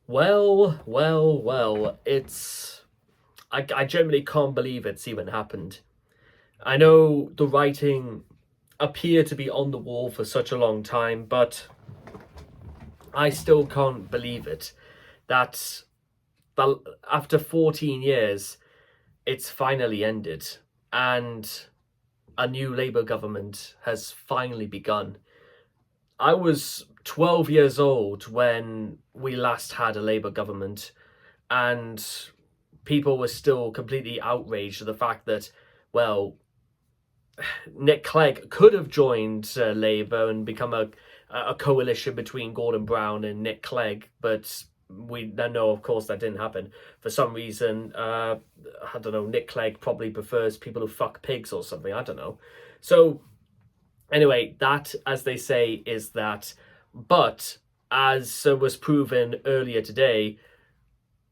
Well, I genuinely can't believe it's even happened. I know the writing appeared to be on the wall for such a long time, but I still can't believe it. That after 14 years, it's finally ended, and a new Labour government has finally begun. I was 12 years old when we last had a Labour government, and people were still completely outraged at the fact that, well, Nick Clegg could have joined Labour and become a coalition between Gordon Brown and Nick Clegg, but we know, of course, that didn't happen. For some reason, I don't know, Nick Clegg probably prefers people who fuck pigs or something, I don't know. So, anyway, that, as they say, is that. But, as was proven earlier today,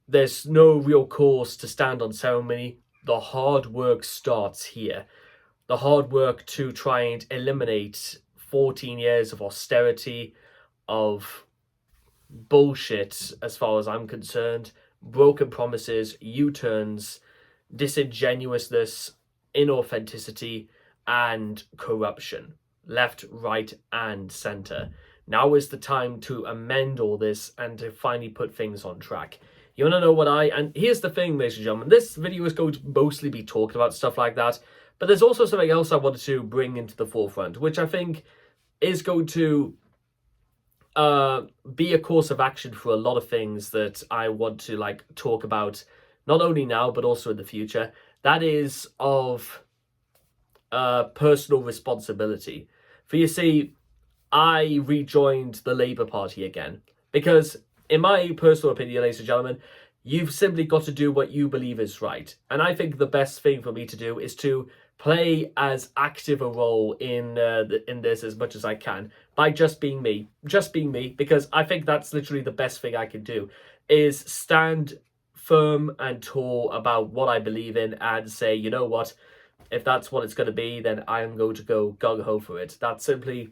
there's no real cause to stand on ceremony. The hard work starts here. The hard work to try and eliminate 14 years of austerity, of bullshit, as far as I'm concerned, broken promises, U-turns, disingenuousness, inauthenticity, and corruption, left, right, and centre. Now is the time to amend all this and to finally put things on track. You want to know what and here's the thing, ladies and gentlemen, this video is going to mostly be talking about stuff like that, but there's also something else I wanted to bring into the forefront, which I think is going to be a course of action for a lot of things that I want to talk about, not only now, but also in the future. That is of personal responsibility. For you see, I rejoined the Labour Party again because, in my personal opinion, ladies and gentlemen, you've simply got to do what you believe is right. And I think the best thing for me to do is to play as active a role in this as much as I can by just being me, because I think that's literally the best thing I can do, is stand firm and tall about what I believe in and say, you know what, if that's what it's going to be, then I am going to go gung-ho for it. That's simply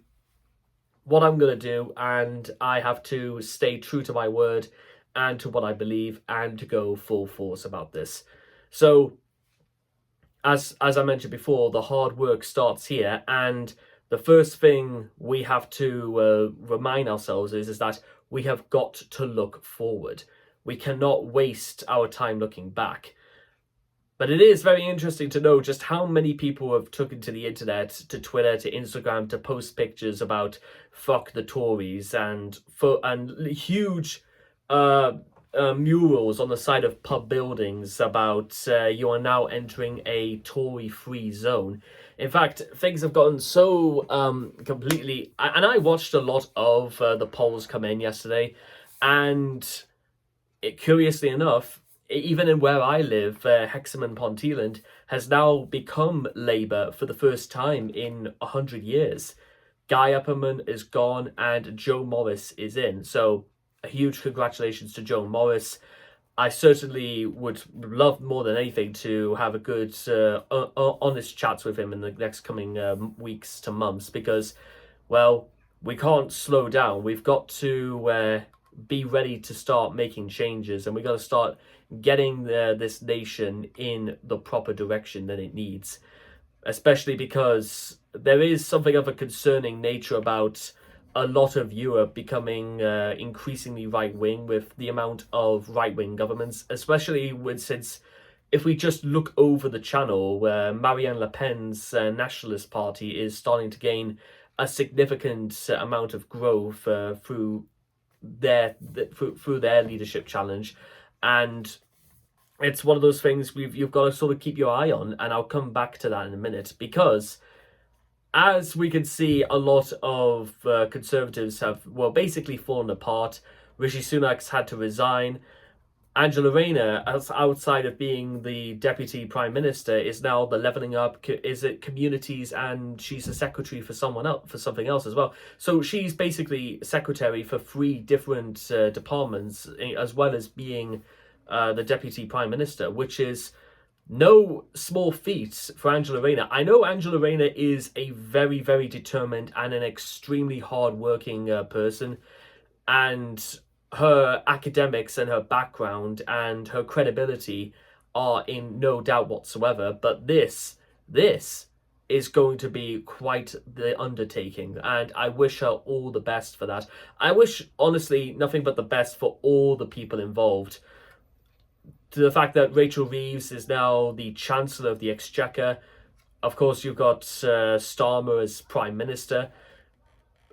what I'm going to do, and I have to stay true to my word and to what I believe and to go full force about this. So, as I mentioned before, the hard work starts here, and the first thing we have to remind ourselves is that we have got to look forward. We cannot waste our time looking back. But it is very interesting to know just how many people have taken to the internet, to Twitter, to Instagram, to post pictures about fuck the Tories and huge murals on the side of pub buildings about you are now entering a Tory-free zone. In fact, things have gotten so completely... And I watched a lot of the polls come in yesterday, and curiously enough, even in where I live, Hexham and Ponteland has now become Labour for the first time in 100 years. Guy Upperman is gone and Joe Morris is in. So a huge congratulations to Joe Morris. I certainly would love more than anything to have a good, honest chats with him in the next coming weeks to months, because, well, we can't slow down. We've got to be ready to start making changes, and we got to start getting this nation in the proper direction that it needs, especially because there is something of a concerning nature about a lot of Europe becoming increasingly right-wing with the amount of right-wing governments, especially since if we just look over the channel where Marine Le Pen's Nationalist Party is starting to gain a significant amount of growth through their leadership challenge. And it's one of those things you've got to sort of keep your eye on, and I'll come back to that in a minute, because as we can see, a lot of Conservatives have, well, basically fallen apart. Rishi Sunak's had to resign. Angela Rayner, outside of being the Deputy Prime Minister, is now the Levelling Up, is it Communities, and she's a secretary for someone else, for something else as well. So she's basically secretary for 3 different departments, as well as being the Deputy Prime Minister, which is no small feat for Angela Rayner. I know Angela Rayner is a very, very determined and an extremely hard-working person, and her academics and her background and her credibility are in no doubt whatsoever. But this is going to be quite the undertaking, and I wish her all the best for that. I wish, honestly, nothing but the best for all the people involved. To the fact that Rachel Reeves is now the Chancellor of the Exchequer. Of course, you've got Starmer as Prime Minister.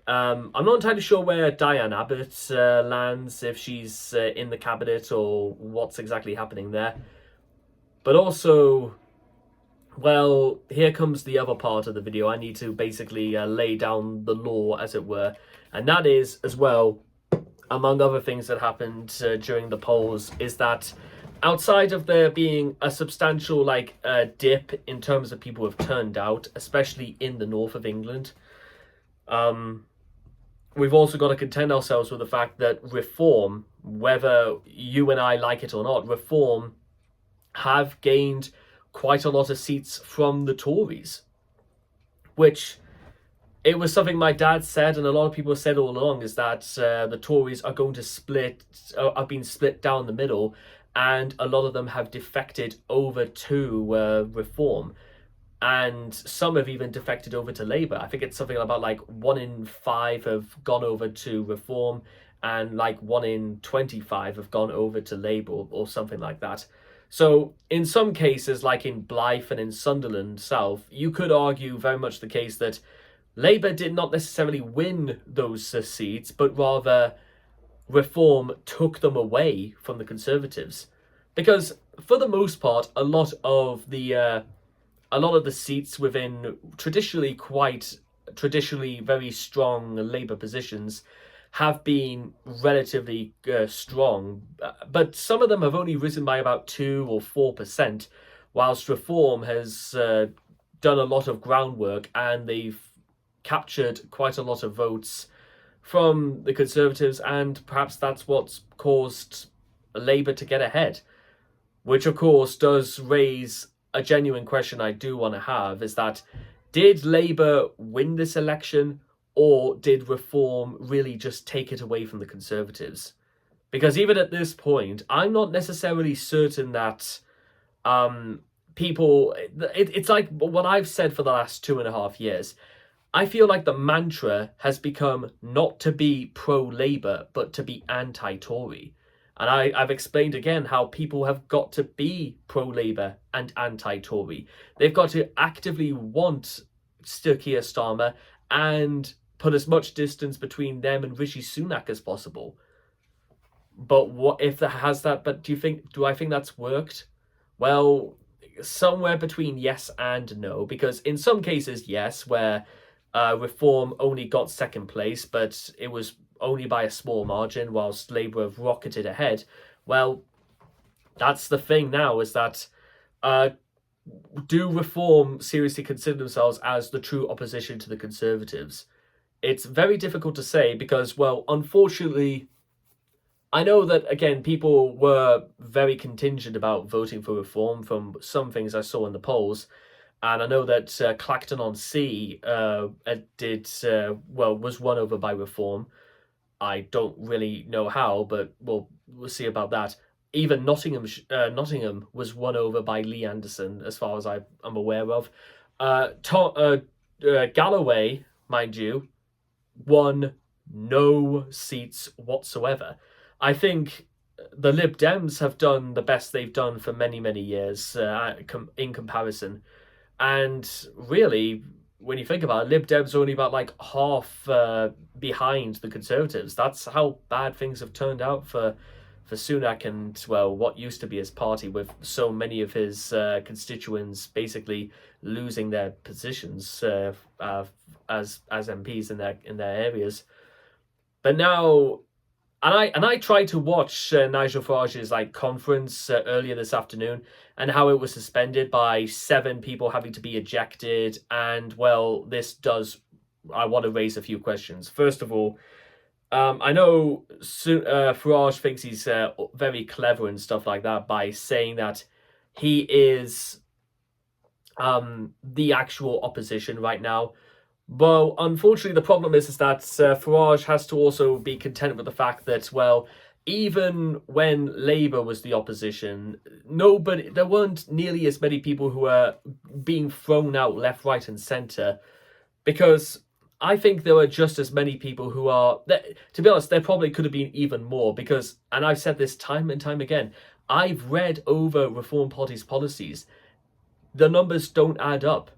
I'm not entirely sure where Diane Abbott lands, if she's in the cabinet or what's exactly happening there. But also, well, here comes the other part of the video. I need to basically lay down the law, as it were. And that is, as well, among other things that happened during the polls, is that outside of there being a substantial dip in terms of people who have turned out, especially in the north of England, we've also got to contend ourselves with the fact that Reform, whether you and I like it or not, Reform have gained quite a lot of seats from the Tories, which it was something my dad said, and a lot of people said all along, is that the Tories are going to are being split down the middle, and a lot of them have defected over to Reform. And some have even defected over to Labour. I think it's something about 1 in 5 have gone over to Reform, and 1 in 25 have gone over to Labour, or something like that. So in some cases, like in Blyth and in Sunderland South, you could argue very much the case that Labour did not necessarily win those seats, but rather Reform took them away from the Conservatives. Because for the most part, a lot of the seats within traditionally very strong Labour positions have been relatively strong, but some of them have only risen by about 2 or 4%, whilst Reform has done a lot of groundwork, and they've captured quite a lot of votes from the Conservatives, and perhaps that's what's caused Labour to get ahead, which of course does raise a genuine question I do want to have, is that did Labour win this election, or did Reform really just take it away from the Conservatives? Because even at this point, I'm not necessarily certain that it's like what I've said for the last 2.5 years. I feel like the mantra has become not to be pro-Labour, but to be anti-Tory. And I've explained again how people have got to be pro-Labour and anti-Tory. They've got to actively want Keir Starmer and put as much distance between them and Rishi Sunak as possible. But what if that has that? But do I think that's worked? Well, somewhere between yes and no, because in some cases, yes, where Reform only got second place, but it was only by a small margin, whilst Labour have rocketed ahead. Well, that's the thing now, is that do Reform seriously consider themselves as the true opposition to the Conservatives? It's very difficult to say because, well, unfortunately, I know that, again, people were very contingent about voting for Reform from some things I saw in the polls. And I know that Clacton-on-Sea was won over by Reform. I don't really know how, but we'll see about that. Even Nottingham was won over by Lee Anderson, as far as I'm aware of. Galloway, mind you, won no seats whatsoever. I think the Lib Dems have done the best they've done for many, many years in comparison. And really, when you think about it, Lib Dems are only about half behind the Conservatives. That's how bad things have turned out for Sunak and, well, what used to be his party, with so many of his constituents basically losing their positions as MPs in their areas. But now, and I tried to watch Nigel Farage's conference earlier this afternoon, and how it was suspended by 7 people having to be ejected. And, well, I want to raise a few questions. First of all, I know Farage thinks he's very clever and stuff like that by saying that he is the actual opposition right now. Well, unfortunately, the problem is that Farage has to also be content with the fact that, well, even when Labour was the opposition, there weren't nearly as many people who were being thrown out left, right, and centre, because I think there were just as many people who are. To be honest, there probably could have been even more, because, and I've said this time and time again, I've read over Reform Party's policies. The numbers don't add up.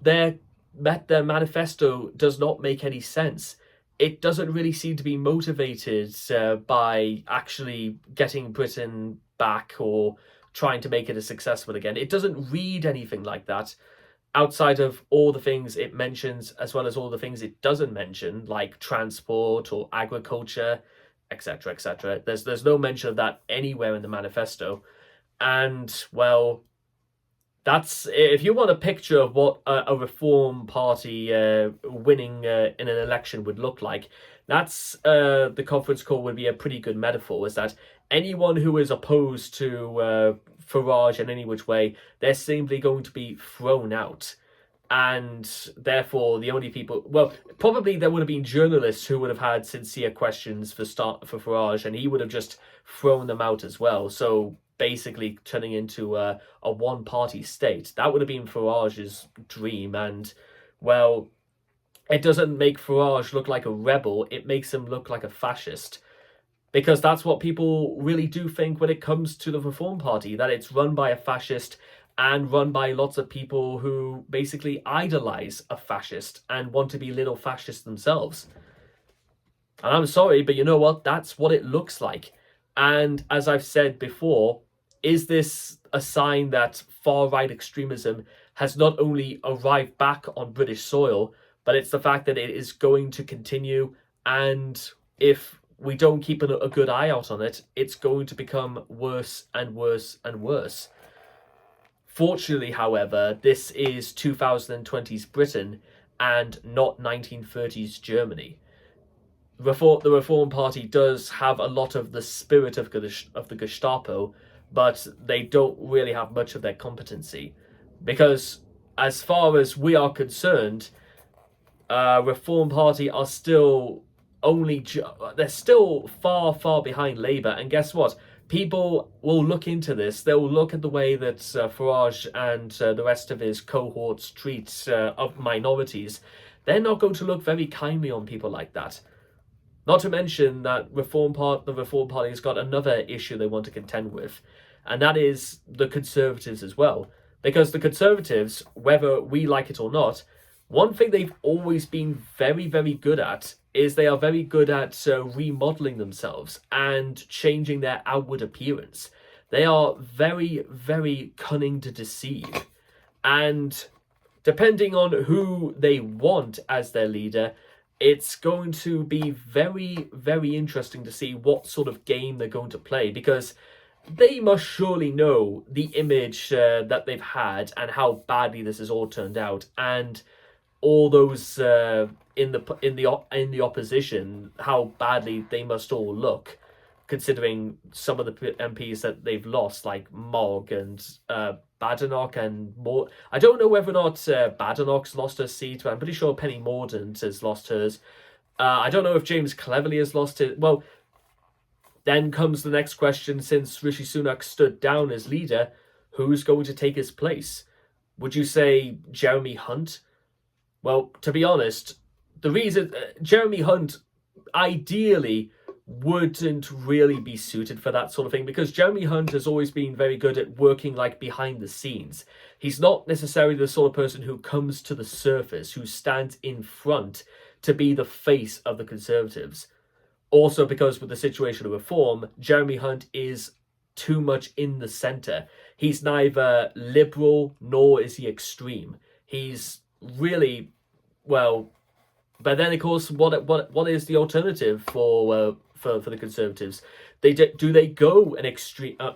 Their manifesto does not make any sense. It doesn't really seem to be motivated by actually getting Britain back or trying to make it a successful again. It doesn't read anything like that, outside of all the things it mentions, as well as all the things it doesn't mention, like transport or agriculture, etc., etc. There's no mention of that anywhere in the manifesto. And, well, that's, if you want a picture of what a Reform Party winning in an election would look like, that's the conference call would be a pretty good metaphor, is that anyone who is opposed to Farage in any which way, they're simply going to be thrown out. And therefore, the only people, well, probably there would have been journalists who would have had sincere questions for Farage, and he would have just thrown them out as well. So basically turning into a one-party state. That would have been Farage's dream, and, well, it doesn't make Farage look like a rebel, it makes him look like a fascist. Because that's what people really do think when it comes to the Reform Party, that it's run by a fascist and run by lots of people who basically idolize a fascist and want to be little fascists themselves. And I'm sorry, but you know what? That's what it looks like. And as I've said before, is this a sign that far-right extremism has not only arrived back on British soil, but it's the fact that it is going to continue, and if we don't keep a good eye out on it, it's going to become worse and worse and worse. Fortunately, however, this is 2020's Britain and not 1930s Germany. The Reform Party does have a lot of the spirit of the Gestapo, but they don't really have much of their competency. Because as far as we are concerned, Reform Party are still they're still far, far behind Labour. And guess what? People will look into this. They'll look at the way that Farage and the rest of his cohorts treat of minorities. They're not going to look very kindly on people like that. Not to mention that the Reform Party has got another issue they want to contend with, and that is the Conservatives as well. Because the Conservatives, whether we like it or not, one thing they've always been very, very good at is they are very good at remodeling themselves and changing their outward appearance. They are very, very cunning to deceive. And depending on who they want as their leader, it's going to be very, very interesting to see what sort of game they're going to play, because they must surely know the image that they've had and how badly this has all turned out, and all those in the opposition, how badly they must all look, considering some of the MPs that they've lost, like Mogg and Badenoch and more. I don't know whether or not Badenoch's lost her seat, but I'm pretty sure Penny Mordaunt has lost hers. I don't know if James Cleverly has lost it. Well, then comes the next question: since Rishi Sunak stood down as leader, who's going to take his place? Would you say Jeremy Hunt? Well, to be honest, the reason Jeremy Hunt ideally wouldn't really be suited for that sort of thing, because Jeremy Hunt has always been very good at working like behind the scenes. He's not necessarily the sort of person who comes to the surface, who stands in front to be the face of the Conservatives. Also, because with the situation of reform, Jeremy Hunt is too much in the centre. He's neither liberal nor is he extreme. He's really, well, but then of course, what is the alternative for the Conservatives? Do they go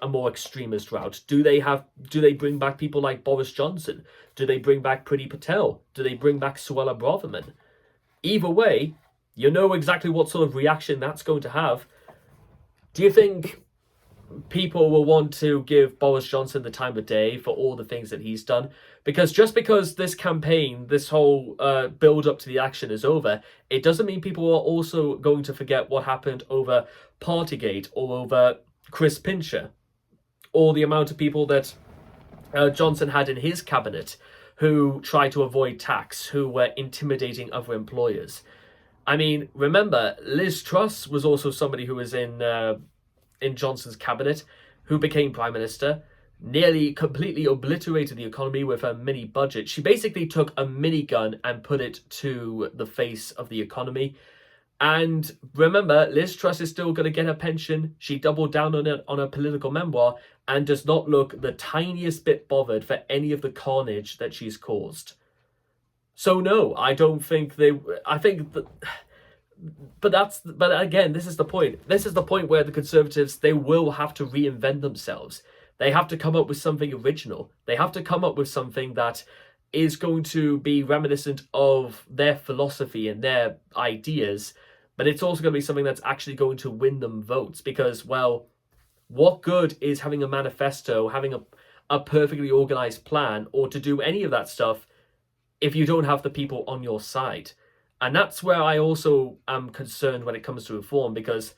a more extremist route? Do they bring back people like Boris Johnson? Do they bring back Priti Patel? Do they bring back Suella Braverman? Either way, you know exactly what sort of reaction that's going to have. Do you think people will want to give Boris Johnson the time of day for all the things that he's done. Because just because this campaign, this whole build up to the action is over, it doesn't mean people are also going to forget what happened over Partygate or over Chris Pincher, or the amount of people that Johnson had in his cabinet who tried to avoid tax, who were intimidating other employers. I mean, remember, Liz Truss was also somebody who was in Johnson's cabinet, who became Prime Minister, nearly completely obliterated the economy with a mini budget. She basically took a minigun and put it to the face of the economy. And remember, Liz Truss is still going to get her pension. She doubled down on it on her political memoir and does not look the tiniest bit bothered for any of the carnage that she's caused. So no, I don't think they. I think that. But again, this is the point. This is the point where the Conservatives, they will have to reinvent themselves. They have to come up with something original. They have to come up with something that is going to be reminiscent of their philosophy and their ideas, but it's also going to be something that's actually going to win them votes. Because, well, what good is having a manifesto, having a perfectly organized plan, or to do any of that stuff if you don't have the people on your side? And that's where I also am concerned when it comes to reform, because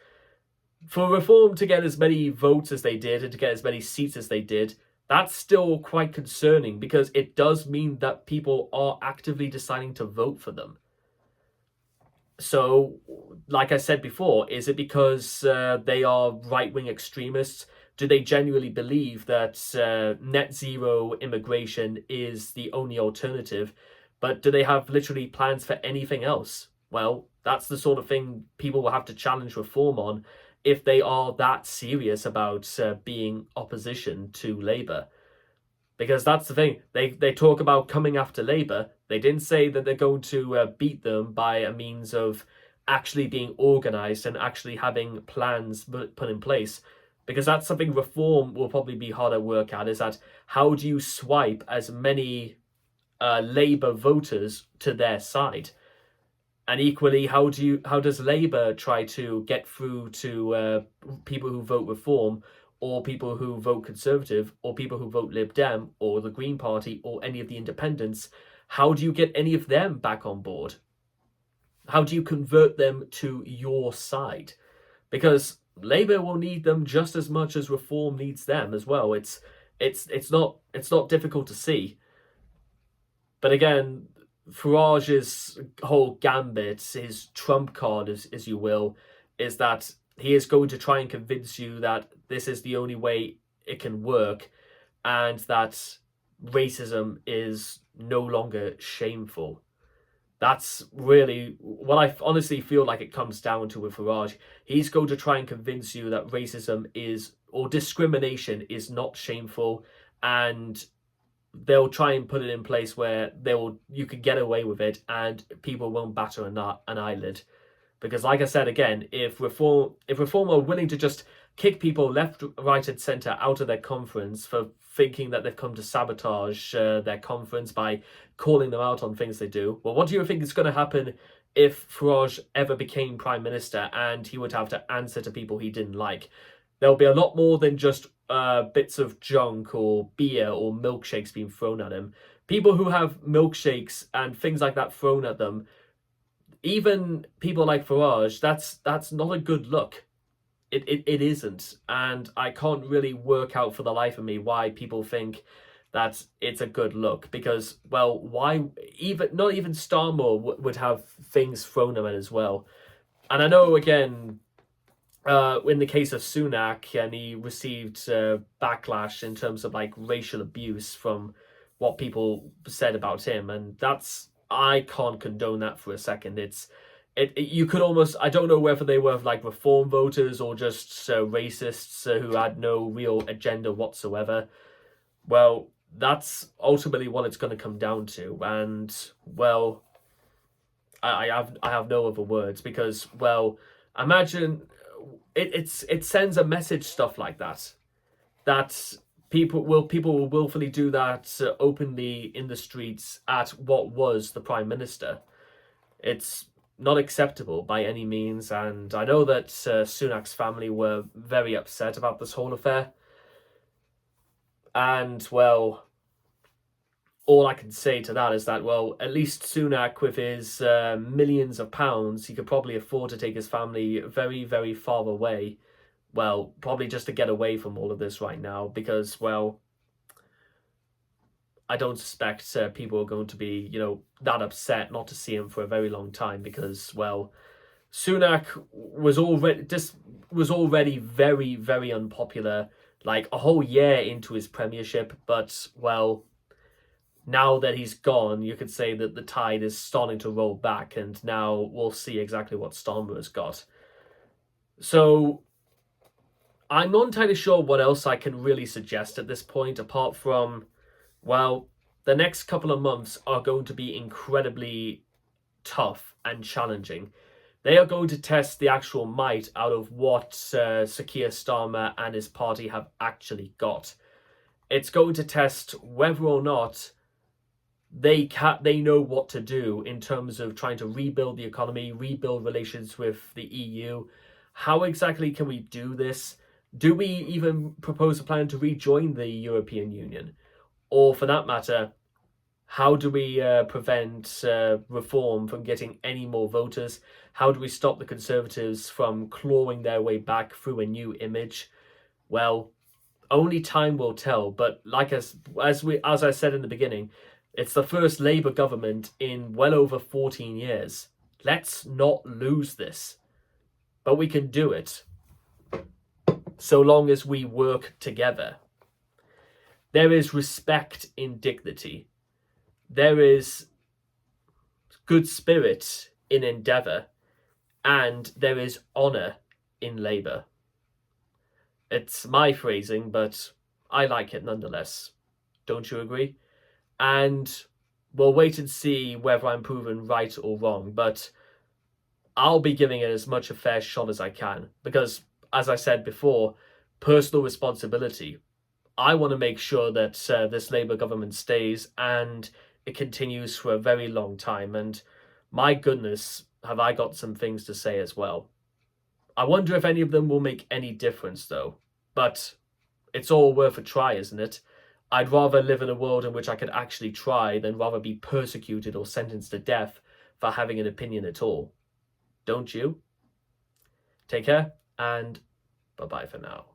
for reform to get as many votes as they did and to get as many seats as they did, that's still quite concerning, because it does mean that people are actively deciding to vote for them. So, like I said before, is it because they are right-wing extremists? Do they genuinely believe that net zero immigration is the only alternative? But do they have literally plans for anything else? Well, that's the sort of thing people will have to challenge reform on if they are that serious about being opposition to Labour. Because that's the thing. They talk about coming after Labour. They didn't say that they're going to beat them by a means of actually being organised and actually having plans put in place. Because that's something reform will probably be hard at work at, is that how do you swipe as many Labour voters to their side? And equally, how does Labour try to get through to people who vote Reform, or people who vote Conservative, or people who vote Lib Dem, or the Green Party, or any of the independents? How do you get any of them back on board? How do you convert them to your side? Because Labour will need them just as much as Reform needs them as well. It's not difficult to see. But again, Farage's whole gambit, his trump card, as you will, is that he is going to try and convince you that this is the only way it can work, and that racism is no longer shameful. That's really what I honestly feel like it comes down to with Farage. He's going to try and convince you that racism is, or discrimination is, not shameful, and they'll try and put it in place where you can get away with it and people won't batter an eyelid. Because like I said again, if Reform are willing to just kick people left, right and centre out of their conference for thinking that they've come to sabotage their conference by calling them out on things they do, well, what do you think is going to happen if Farage ever became Prime Minister and he would have to answer to people he didn't like? There'll be a lot more than just bits of junk or beer or milkshakes being thrown at him. People who have milkshakes and things like that thrown at them, even people like Farage, that's not a good look. It isn't. And I can't really work out for the life of me why people think that it's a good look. Because, well, why not even Starmer would have things thrown at him as well. And I know, again, in the case of Sunak, and he received backlash in terms of like racial abuse from what people said about him, and I can't condone that for a second. You could almost, I don't know whether they were like Reform voters or just racists who had no real agenda whatsoever. Well, that's ultimately what it's going to come down to, and well, I have no other words, because, well, imagine. It sends a message, stuff like that people will willfully do that openly in the streets at what was the Prime Minister. It's not acceptable by any means, and I know that Sunak's family were very upset about this whole affair. And, well, all I can say to that is that, well, at least Sunak, with his millions of pounds, he could probably afford to take his family very, very far away. Well, probably just to get away from all of this right now, because, well, I don't suspect people are going to be, that upset not to see him for a very long time, because, well, Sunak was already very, very unpopular, like a whole year into his premiership. But, well, now that he's gone, you could say that the tide is starting to roll back, and now we'll see exactly what Starmer's got. So I'm not entirely sure what else I can really suggest at this point, apart from, well, the next couple of months are going to be incredibly tough and challenging. They are going to test the actual might out of what Sir Keir Starmer and his party have actually got. It's going to test whether or not they know what to do in terms of trying to rebuild the economy, rebuild relations with the EU. How exactly can we do this? Do we even propose a plan to rejoin the European Union? Or, for that matter, how do we prevent reform from getting any more voters? How do we stop the Conservatives from clawing their way back through a new image? Well, only time will tell. But like as I said in the beginning, it's the first Labour government in well over 14 years. Let's not lose this. But we can do it, so long as we work together. There is respect in dignity. There is good spirit in endeavour. And there is honour in Labour. It's my phrasing, but I like it nonetheless. Don't you agree? And we'll wait and see whether I'm proven right or wrong, but I'll be giving it as much a fair shot as I can, because, as I said before, personal responsibility. I want to make sure that this Labour government stays and it continues for a very long time, and my goodness, have I got some things to say as well. I wonder if any of them will make any difference, though, but it's all worth a try, isn't it? I'd rather live in a world in which I could actually try than rather be persecuted or sentenced to death for having an opinion at all. Don't you? Take care, and bye-bye for now.